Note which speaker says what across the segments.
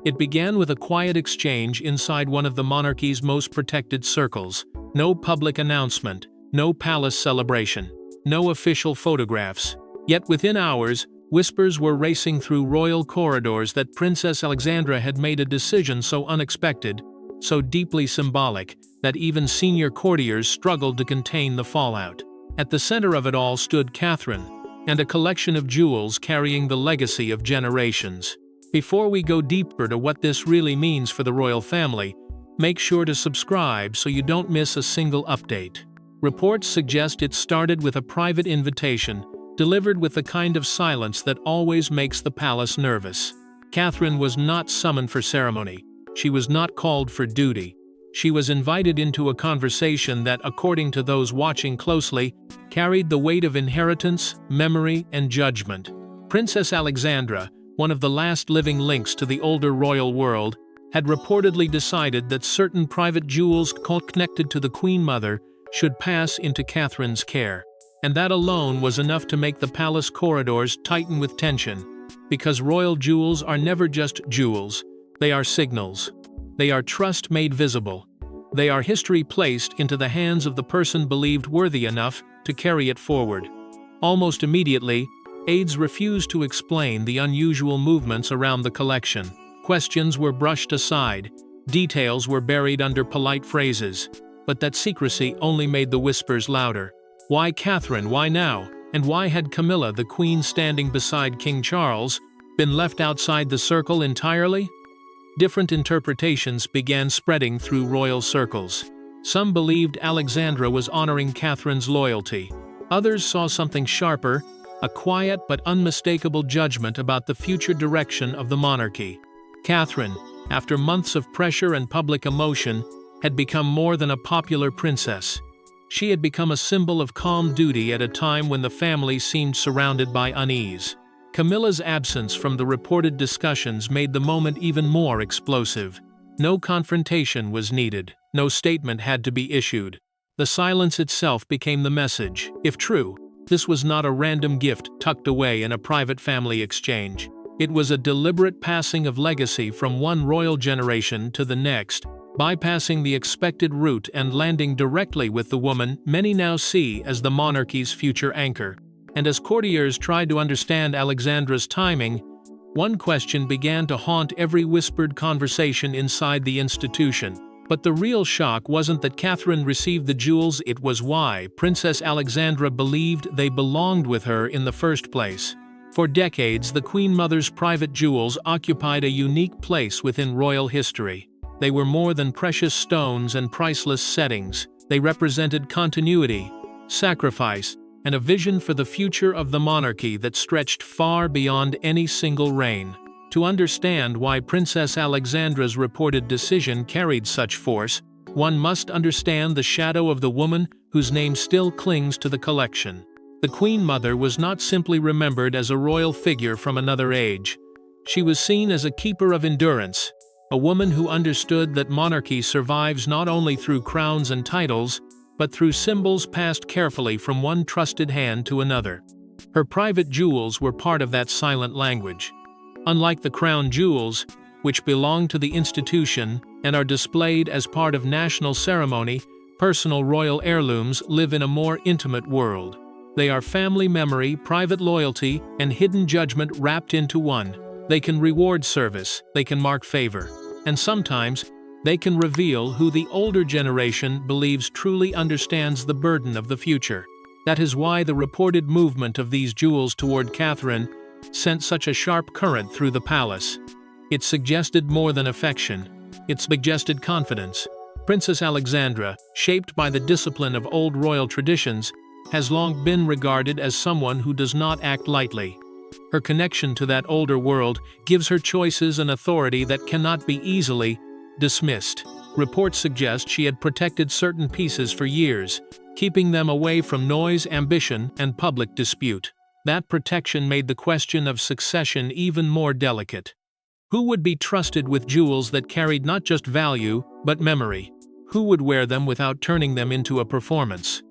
Speaker 1: It began with a quiet exchange inside one of the monarchy's most protected circles. No public announcement, no palace celebration, no official photographs. Yet within hours, whispers were racing through royal corridors that Princess Alexandra had made a decision so unexpected, so deeply symbolic, that even senior courtiers struggled to contain the fallout. At the center of it all stood Catherine, and a collection of jewels carrying the legacy of generations. Before we go deeper to what this really means for the royal family, make sure to subscribe so you don't miss a single update. Reports suggest it started with a private invitation, delivered with the kind of silence that always makes the palace nervous. Catherine was not summoned for ceremony. She was not called for duty. She was invited into a conversation that, according to those watching closely, carried the weight of inheritance, memory, and judgment. Princess Alexandra, one of the last living links to the older royal world, had reportedly decided that certain private jewels connected to the Queen Mother should pass into Catherine's care. And that alone was enough to make the palace corridors tighten with tension. Because royal jewels are never just jewels, they are signals. They are trust made visible. They are history placed into the hands of the person believed worthy enough to carry it forward. Almost immediately, aides refused to explain the unusual movements around the collection. Questions were brushed aside, details were buried under polite phrases, but that secrecy only made the whispers louder. Why Catherine, why now? And why had Camilla, the Queen standing beside King Charles, been left outside the circle entirely? Different interpretations began spreading through royal circles. Some believed Alexandra was honoring Catherine's loyalty. Others saw something sharper, a quiet but unmistakable judgment about the future direction of the monarchy. Catherine, after months of pressure and public emotion, had become more than a popular princess. She had become a symbol of calm duty at a time when the family seemed surrounded by unease. Camilla's absence from the reported discussions made the moment even more explosive. No confrontation was needed, no statement had to be issued. The silence itself became the message. If true, this was not a random gift tucked away in a private family exchange. It was a deliberate passing of legacy from one royal generation to the next, bypassing the expected route and landing directly with the woman many now see as the monarchy's future anchor. And as courtiers tried to understand Alexandra's timing, one question began to haunt every whispered conversation inside the institution. But the real shock wasn't that Catherine received the jewels, it was why Princess Alexandra believed they belonged with her in the first place. For decades, the Queen Mother's private jewels occupied a unique place within royal history. They were more than precious stones and priceless settings. They represented continuity, sacrifice, and a vision for the future of the monarchy that stretched far beyond any single reign. To understand why Princess Alexandra's reported decision carried such force, one must understand the shadow of the woman whose name still clings to the collection. The Queen Mother was not simply remembered as a royal figure from another age. She was seen as a keeper of endurance, a woman who understood that monarchy survives not only through crowns and titles, but through symbols passed carefully from one trusted hand to another. Her private jewels were part of that silent language. Unlike the crown jewels, which belong to the institution and are displayed as part of national ceremony, personal royal heirlooms live in a more intimate world. They are family memory, private loyalty, and hidden judgment wrapped into one. They can reward service, they can mark favor, and sometimes they can reveal who the older generation believes truly understands the burden of the future. That is why the reported movement of these jewels toward Catherine sent such a sharp current through the palace. It suggested more than affection. It suggested confidence. Princess Alexandra, shaped by the discipline of old royal traditions, has long been regarded as someone who does not act lightly. Her connection to that older world gives her choices an authority that cannot be easily dismissed. Reports suggest she had protected certain pieces for years, keeping them away from noise, ambition, and public dispute. That protection made the question of succession even more delicate. Who would be trusted with jewels that carried not just value, but memory? Who would wear them without turning them into a performance?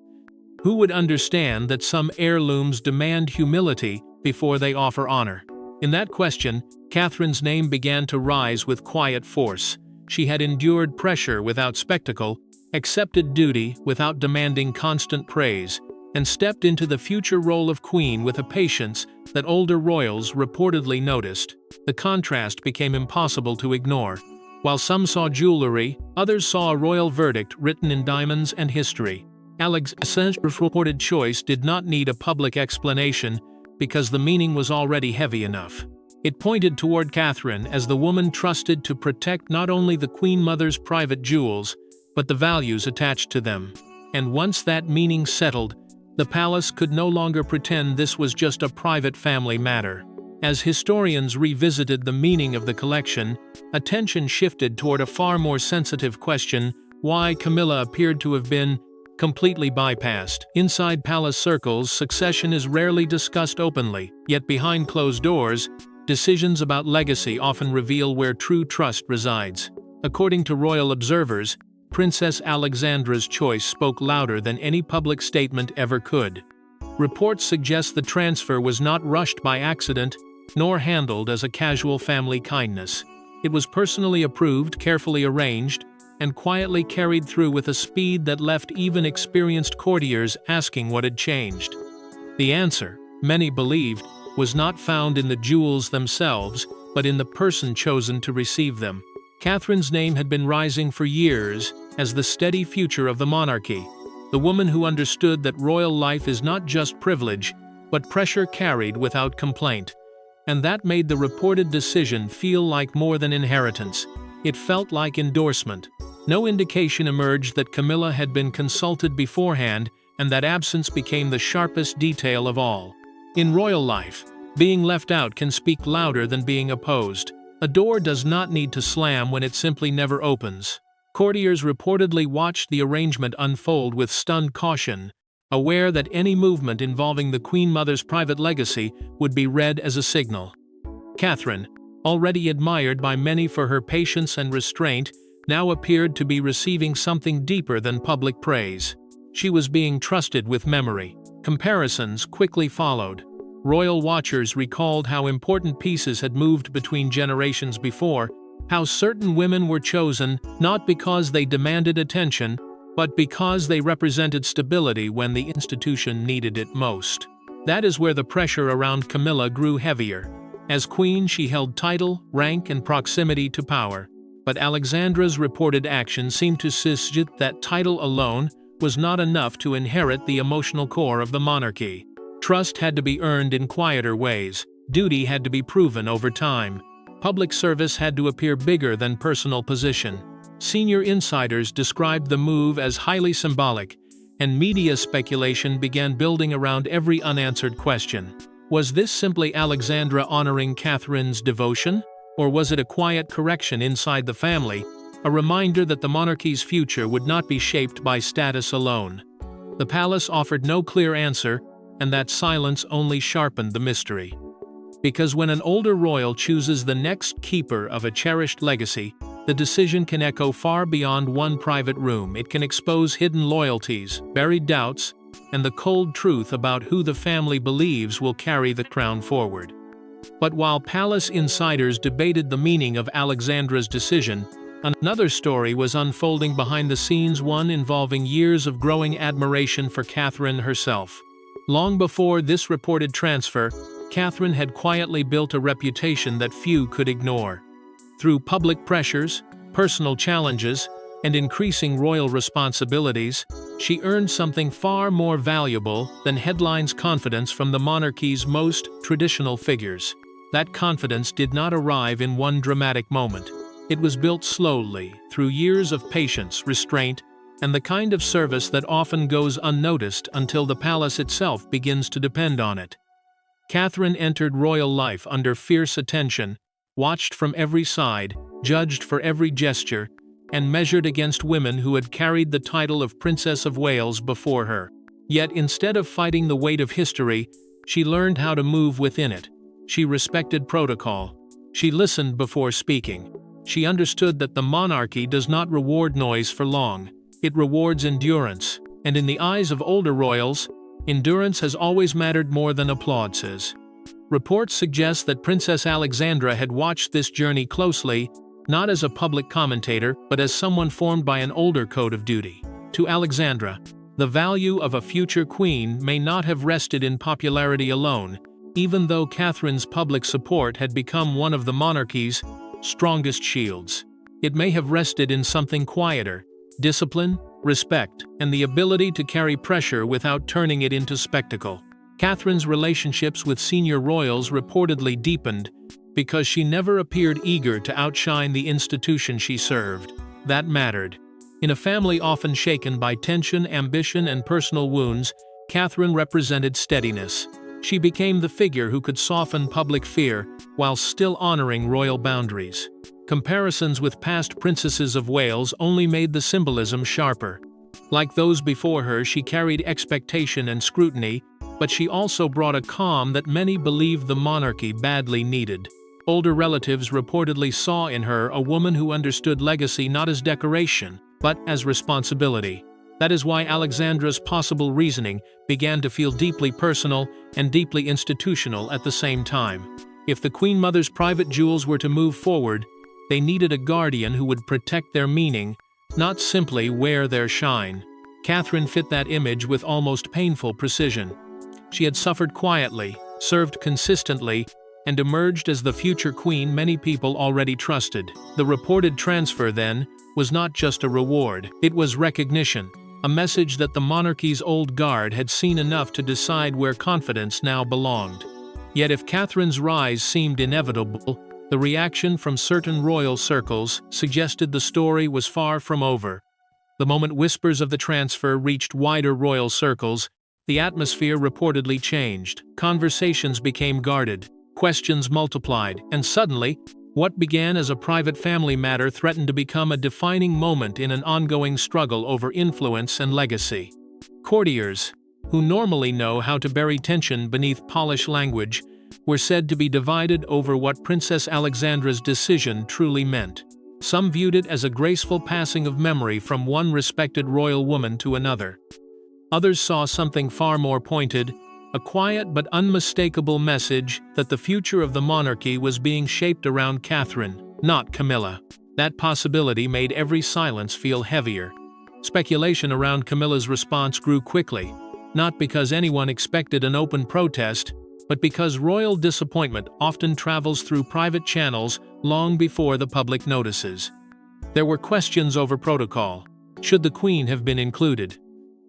Speaker 1: Who would understand that some heirlooms demand humility before they offer honor? In that question, Catherine's name began to rise with quiet force. She had endured pressure without spectacle, accepted duty without demanding constant praise, and stepped into the future role of queen with a patience that older royals reportedly noticed. The contrast became impossible to ignore. While some saw jewelry, others saw a royal verdict written in diamonds and history. Alexandra's reported choice did not need a public explanation because the meaning was already heavy enough. It pointed toward Catherine as the woman trusted to protect not only the Queen Mother's private jewels, but the values attached to them. And once that meaning settled, the palace could no longer pretend this was just a private family matter. As historians revisited the meaning of the collection, attention shifted toward a far more sensitive question: why Camilla appeared to have been completely bypassed. Inside palace circles, succession is rarely discussed openly, yet behind closed doors, decisions about legacy often reveal where true trust resides. According to royal observers, Princess Alexandra's choice spoke louder than any public statement ever could. Reports suggest the transfer was not rushed by accident, nor handled as a casual family kindness. It was personally approved, carefully arranged, and quietly carried through with a speed that left even experienced courtiers asking what had changed. The answer, many believed, was not found in the jewels themselves, but in the person chosen to receive them. Catherine's name had been rising for years as the steady future of the monarchy, the woman who understood that royal life is not just privilege, but pressure carried without complaint. And that made the reported decision feel like more than inheritance. It felt like endorsement. No indication emerged that Camilla had been consulted beforehand, and that absence became the sharpest detail of all. In royal life, being left out can speak louder than being opposed. A door does not need to slam when it simply never opens. Courtiers reportedly watched the arrangement unfold with stunned caution, aware that any movement involving the Queen Mother's private legacy would be read as a signal. Catherine, already admired by many for her patience and restraint, now appeared to be receiving something deeper than public praise. She was being trusted with memory. Comparisons quickly followed. Royal watchers recalled how important pieces had moved between generations before, how certain women were chosen not because they demanded attention, but because they represented stability when the institution needed it most. That is where the pressure around Camilla grew heavier. As queen, she held title, rank, and proximity to power. But Alexandra's reported actions seemed to suggest that title alone was not enough to inherit the emotional core of the monarchy. Trust had to be earned in quieter ways. Duty had to be proven over time. Public service had to appear bigger than personal position. Senior insiders described the move as highly symbolic, and media speculation began building around every unanswered question. Was this simply Alexandra honoring Catherine's devotion? Or was it a quiet correction inside the family, a reminder that the monarchy's future would not be shaped by status alone? The palace offered no clear answer, and that silence only sharpened the mystery. Because when an older royal chooses the next keeper of a cherished legacy, the decision can echo far beyond one private room. It can expose hidden loyalties, buried doubts, and the cold truth about who the family believes will carry the crown forward. But while palace insiders debated the meaning of Alexandra's decision, another story was unfolding behind the scenes, one involving years of growing admiration for Catherine herself. Long before this reported transfer, Catherine had quietly built a reputation that few could ignore. Through public pressures, personal challenges, and increasing royal responsibilities, she earned something far more valuable than headlines: confidence from the monarchy's most traditional figures. That confidence did not arrive in one dramatic moment. It was built slowly, through years of patience, restraint, and the kind of service that often goes unnoticed until the palace itself begins to depend on it. Catherine entered royal life under fierce attention, watched from every side, judged for every gesture, and measured against women who had carried the title of Princess of Wales before her. Yet instead of fighting the weight of history, she learned how to move within it. She respected protocol. She listened before speaking. She understood that the monarchy does not reward noise for long. It rewards endurance. And in the eyes of older royals, endurance has always mattered more than applauses. Reports suggest that Princess Alexandra had watched this journey closely, not as a public commentator, but as someone formed by an older code of duty. To Alexandra, the value of a future queen may not have rested in popularity alone, even though Catherine's public support had become one of the monarchy's strongest shields. It may have rested in something quieter: discipline, respect, and the ability to carry pressure without turning it into spectacle. Catherine's relationships with senior royals reportedly deepened because she never appeared eager to outshine the institution she served. That mattered. In a family often shaken by tension, ambition, and personal wounds, Catherine represented steadiness. She became the figure who could soften public fear while still honoring royal boundaries. Comparisons with past princesses of Wales only made the symbolism sharper. Like those before her, she carried expectation and scrutiny, but she also brought a calm that many believed the monarchy badly needed. Older relatives reportedly saw in her a woman who understood legacy not as decoration, but as responsibility. That is why Alexandra's possible reasoning began to feel deeply personal and deeply institutional at the same time. If the Queen Mother's private jewels were to move forward, they needed a guardian who would protect their meaning, not simply wear their shine. Catherine fit that image with almost painful precision. She had suffered quietly, served consistently, and emerged as the future queen many people already trusted. The reported transfer, then, was not just a reward, it was recognition, a message that the monarchy's old guard had seen enough to decide where confidence now belonged. Yet if Catherine's rise seemed inevitable, the reaction from certain royal circles suggested the story was far from over. The moment whispers of the transfer reached wider royal circles, the atmosphere reportedly changed. Conversations became guarded, questions multiplied, and suddenly, what began as a private family matter threatened to become a defining moment in an ongoing struggle over influence and legacy. Courtiers, who normally know how to bury tension beneath polished language, were said to be divided over what Princess Alexandra's decision truly meant. Some viewed it as a graceful passing of memory from one respected royal woman to another. Others saw something far more pointed, a quiet but unmistakable message that the future of the monarchy was being shaped around Catherine, not Camilla. That possibility made every silence feel heavier. Speculation around Camilla's response grew quickly, not because anyone expected an open protest, but because royal disappointment often travels through private channels long before the public notices. There were questions over protocol. Should the Queen have been included?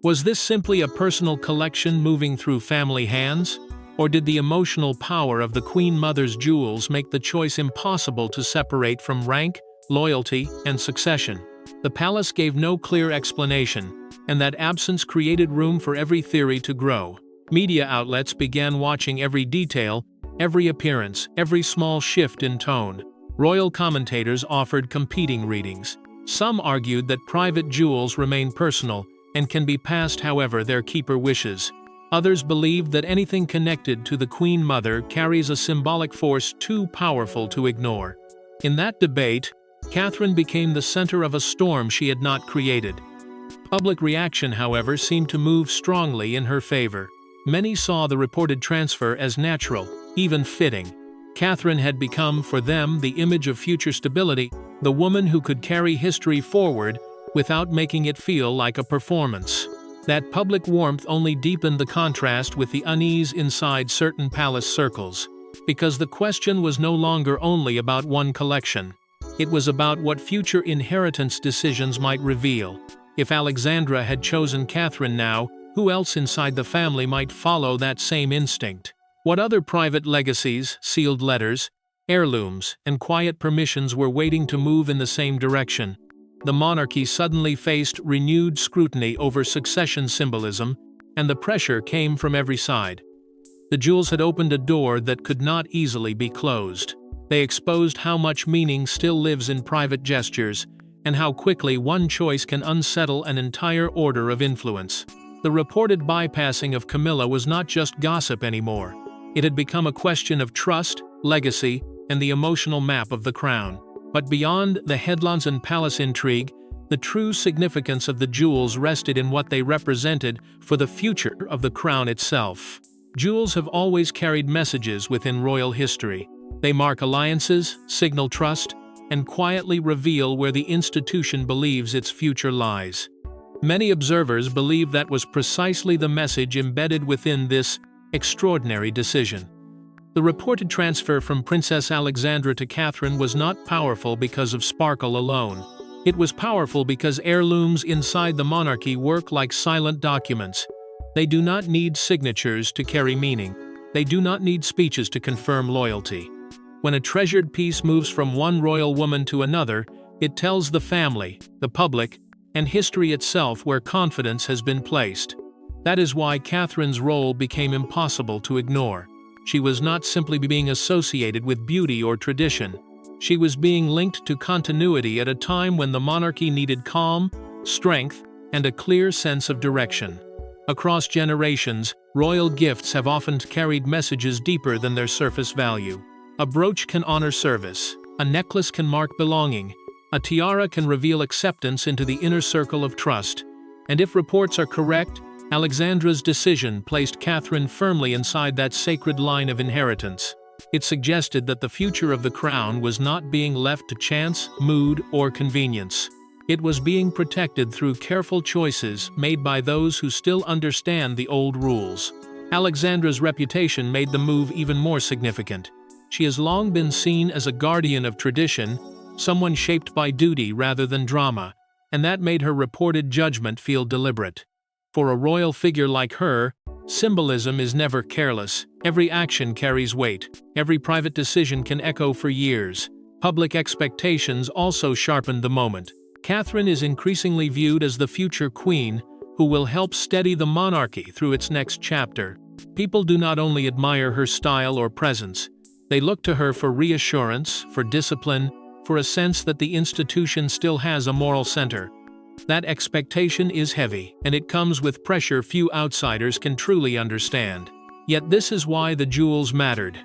Speaker 1: Was this simply a personal collection moving through family hands? Or did the emotional power of the Queen Mother's jewels make the choice impossible to separate from rank, loyalty, and succession? The palace gave no clear explanation, and that absence created room for every theory to grow. Media outlets began watching every detail, every appearance, every small shift in tone. Royal commentators offered competing readings. Some argued that private jewels remain personal and can be passed however their keeper wishes. Others believed that anything connected to the Queen Mother carries a symbolic force too powerful to ignore. In that debate, Catherine became the center of a storm she had not created. Public reaction, however, seemed to move strongly in her favor. Many saw the reported transfer as natural, even fitting. Catherine had become, for them, the image of future stability, the woman who could carry history forward without making it feel like a performance. That public warmth only deepened the contrast with the unease inside certain palace circles, because the question was no longer only about one collection. It was about what future inheritance decisions might reveal. If Alexandra had chosen Catherine now, who else inside the family might follow that same instinct? What other private legacies, sealed letters, heirlooms, and quiet permissions were waiting to move in the same direction? The monarchy suddenly faced renewed scrutiny over succession symbolism, and the pressure came from every side. The jewels had opened a door that could not easily be closed. They exposed how much meaning still lives in private gestures, and how quickly one choice can unsettle an entire order of influence. The reported bypassing of Camilla was not just gossip anymore. It had become a question of trust, legacy, and the emotional map of the crown. But beyond the headlines and palace intrigue, the true significance of the jewels rested in what they represented for the future of the crown itself. Jewels have always carried messages within royal history. They mark alliances, signal trust, and quietly reveal where the institution believes its future lies. Many observers believe that was precisely the message embedded within this extraordinary decision. The reported transfer from Princess Alexandra to Catherine was not powerful because of sparkle alone. It was powerful because heirlooms inside the monarchy work like silent documents. They do not need signatures to carry meaning. They do not need speeches to confirm loyalty. When a treasured piece moves from one royal woman to another, it tells the family, the public, and history itself where confidence has been placed. That is why Catherine's role became impossible to ignore. She was not simply being associated with beauty or tradition. She was being linked to continuity at a time when the monarchy needed calm, strength, and a clear sense of direction. Across generations, royal gifts have often carried messages deeper than their surface value. A brooch can honor service, a necklace can mark belonging, a tiara can reveal acceptance into the inner circle of trust. And if reports are correct, Alexandra's decision placed Catherine firmly inside that sacred line of inheritance. It suggested that the future of the crown was not being left to chance, mood, or convenience. It was being protected through careful choices made by those who still understand the old rules. Alexandra's reputation made the move even more significant. She has long been seen as a guardian of tradition, someone shaped by duty rather than drama, and that made her reported judgment feel deliberate. For a royal figure like her, symbolism is never careless. Every action carries weight. Every private decision can echo for years. Public expectations also sharpened the moment. Catherine is increasingly viewed as the future queen who will help steady the monarchy through its next chapter. People do not only admire her style or presence, they look to her for reassurance, for discipline, for a sense that the institution still has a moral center. That expectation is heavy, and it comes with pressure few outsiders can truly understand. Yet this is why the jewels mattered.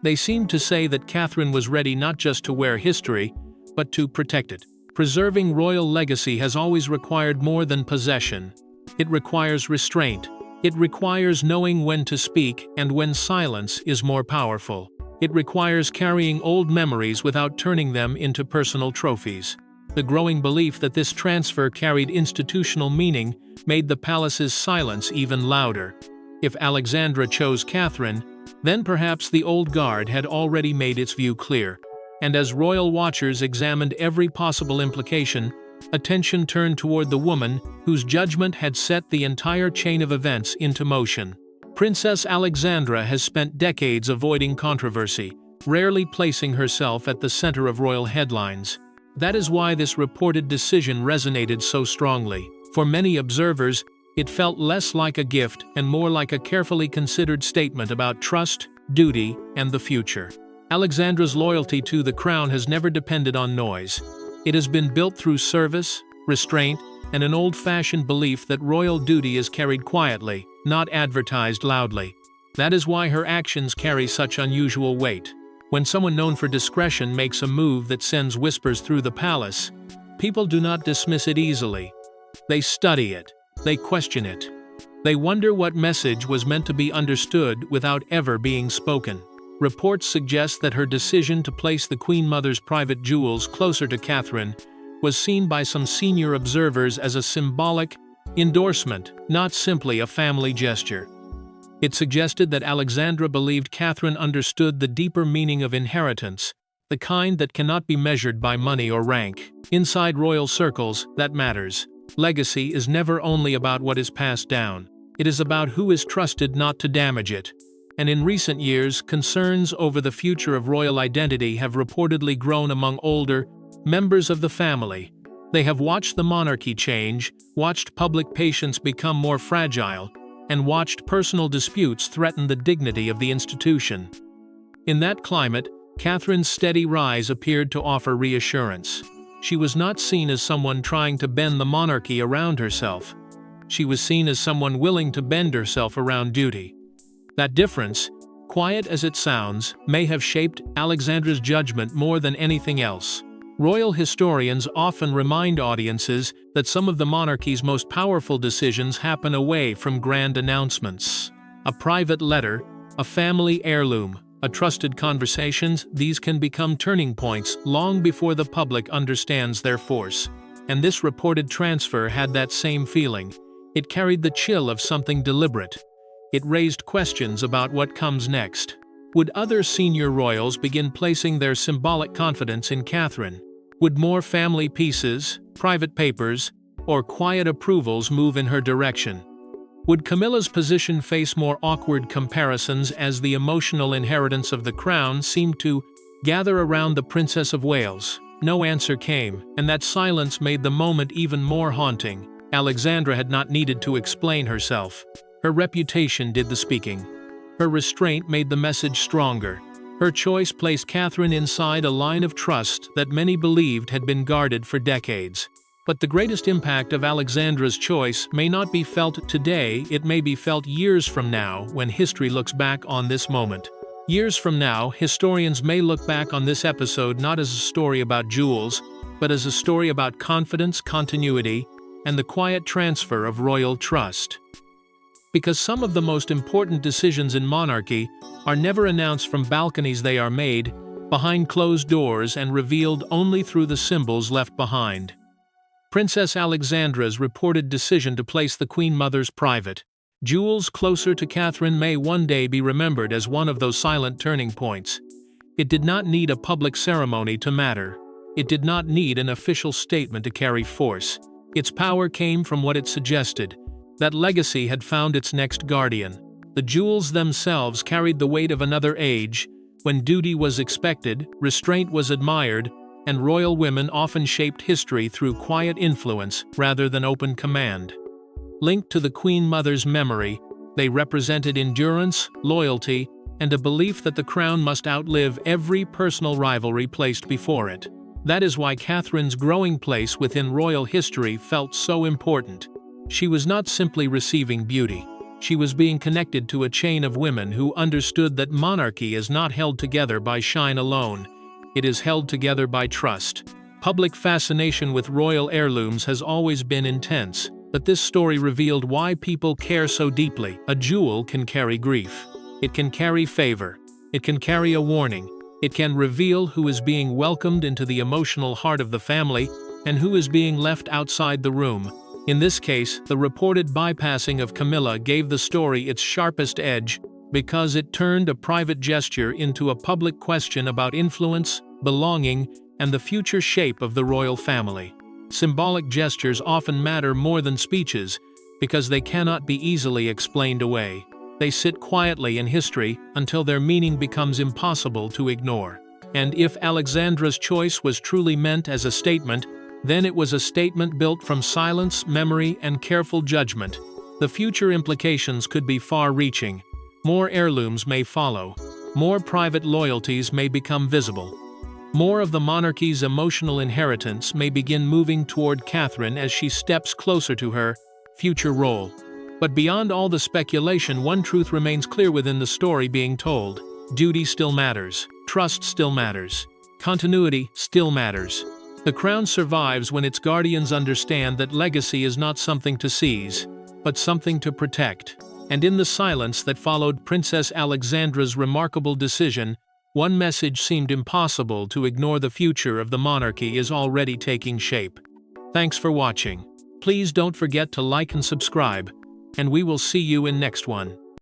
Speaker 1: They seemed to say that Catherine was ready not just to wear history, but to protect it. Preserving royal legacy has always required more than possession. It requires restraint. It requires knowing when to speak and when silence is more powerful. It requires carrying old memories without turning them into personal trophies. The growing belief that this transfer carried institutional meaning made the palace's silence even louder. If Alexandra chose Catherine, then perhaps the old guard had already made its view clear. And as royal watchers examined every possible implication, attention turned toward the woman whose judgment had set the entire chain of events into motion. Princess Alexandra has spent decades avoiding controversy, rarely placing herself at the center of royal headlines. That is why this reported decision resonated so strongly. For many observers, it felt less like a gift and more like a carefully considered statement about trust, duty, and the future. Alexandra's loyalty to the crown has never depended on noise. It has been built through service, restraint, and an old-fashioned belief that royal duty is carried quietly, not advertised loudly. That is why her actions carry such unusual weight. When someone known for discretion makes a move that sends whispers through the palace, people do not dismiss it easily. They study it. They question it. They wonder what message was meant to be understood without ever being spoken. Reports suggest that her decision to place the Queen Mother's private jewels closer to Catherine was seen by some senior observers as a symbolic endorsement, not simply a family gesture. It suggested that Alexandra believed Catherine understood the deeper meaning of inheritance, the kind that cannot be measured by money or rank. Inside royal circles, that matters. Legacy is never only about what is passed down. It is about who is trusted not to damage it. And in recent years, concerns over the future of royal identity have reportedly grown among older members of the family. They have watched the monarchy change, watched public patience become more fragile, and watched personal disputes threaten the dignity of the institution. In that climate, Catherine's steady rise appeared to offer reassurance. She was not seen as someone trying to bend the monarchy around herself. She was seen as someone willing to bend herself around duty. That difference, quiet as it sounds, may have shaped Alexandra's judgment more than anything else. Royal historians often remind audiences that some of the monarchy's most powerful decisions happen away from grand announcements. A private letter, a family heirloom, a trusted conversations, these can become turning points long before the public understands their force. And this reported transfer had that same feeling. It carried the chill of something deliberate. It raised questions about what comes next. Would other senior royals begin placing their symbolic confidence in Catherine? Would more family pieces, private papers, or quiet approvals move in her direction? Would Camilla's position face more awkward comparisons as the emotional inheritance of the crown seemed to gather around the Princess of Wales? No answer came, and that silence made the moment even more haunting. Alexandra had not needed to explain herself. Her reputation did the speaking. Her restraint made the message stronger. Her choice placed Catherine inside a line of trust that many believed had been guarded for decades. But the greatest impact of Alexandra's choice may not be felt today, it may be felt years from now when history looks back on this moment. Years from now, historians may look back on this episode not as a story about jewels, but as a story about confidence, continuity, and the quiet transfer of royal trust. Because some of the most important decisions in monarchy are never announced from balconies, they are made behind closed doors and revealed only through the symbols left behind. Princess Alexandra's reported decision to place the Queen Mother's private jewels closer to Catherine may one day be remembered as one of those silent turning points. It did not need a public ceremony to matter. It did not need an official statement to carry force. Its power came from what it suggested. That legacy had found its next guardian. The jewels themselves carried the weight of another age, when duty was expected, restraint was admired, and royal women often shaped history through quiet influence rather than open command. Linked to the Queen Mother's memory, they represented endurance, loyalty, and a belief that the crown must outlive every personal rivalry placed before it. That is why Catherine's growing place within royal history felt so important. She was not simply receiving beauty. She was being connected to a chain of women who understood that monarchy is not held together by shine alone. It is held together by trust. Public fascination with royal heirlooms has always been intense, but this story revealed why people care so deeply. A jewel can carry grief. It can carry favor. It can carry a warning. It can reveal who is being welcomed into the emotional heart of the family and who is being left outside the room. In this case, the reported bypassing of Camilla gave the story its sharpest edge, because it turned a private gesture into a public question about influence, belonging, and the future shape of the royal family. Symbolic gestures often matter more than speeches, because they cannot be easily explained away. They sit quietly in history until their meaning becomes impossible to ignore. And if Alexandra's choice was truly meant as a statement, then it was a statement built from silence, memory, and careful judgment. The future implications could be far-reaching. More heirlooms may follow. More private loyalties may become visible. More of the monarchy's emotional inheritance may begin moving toward Catherine as she steps closer to her future role. But beyond all the speculation, one truth remains clear within the story being told. Duty still matters. Trust still matters. Continuity still matters. The crown survives when its guardians understand that legacy is not something to seize, but something to protect. And in the silence that followed Princess Alexandra's remarkable decision, one message seemed impossible to ignore: the future of the monarchy is already taking shape. Thanks for watching. Please don't forget to like and subscribe, and we will see you in next one.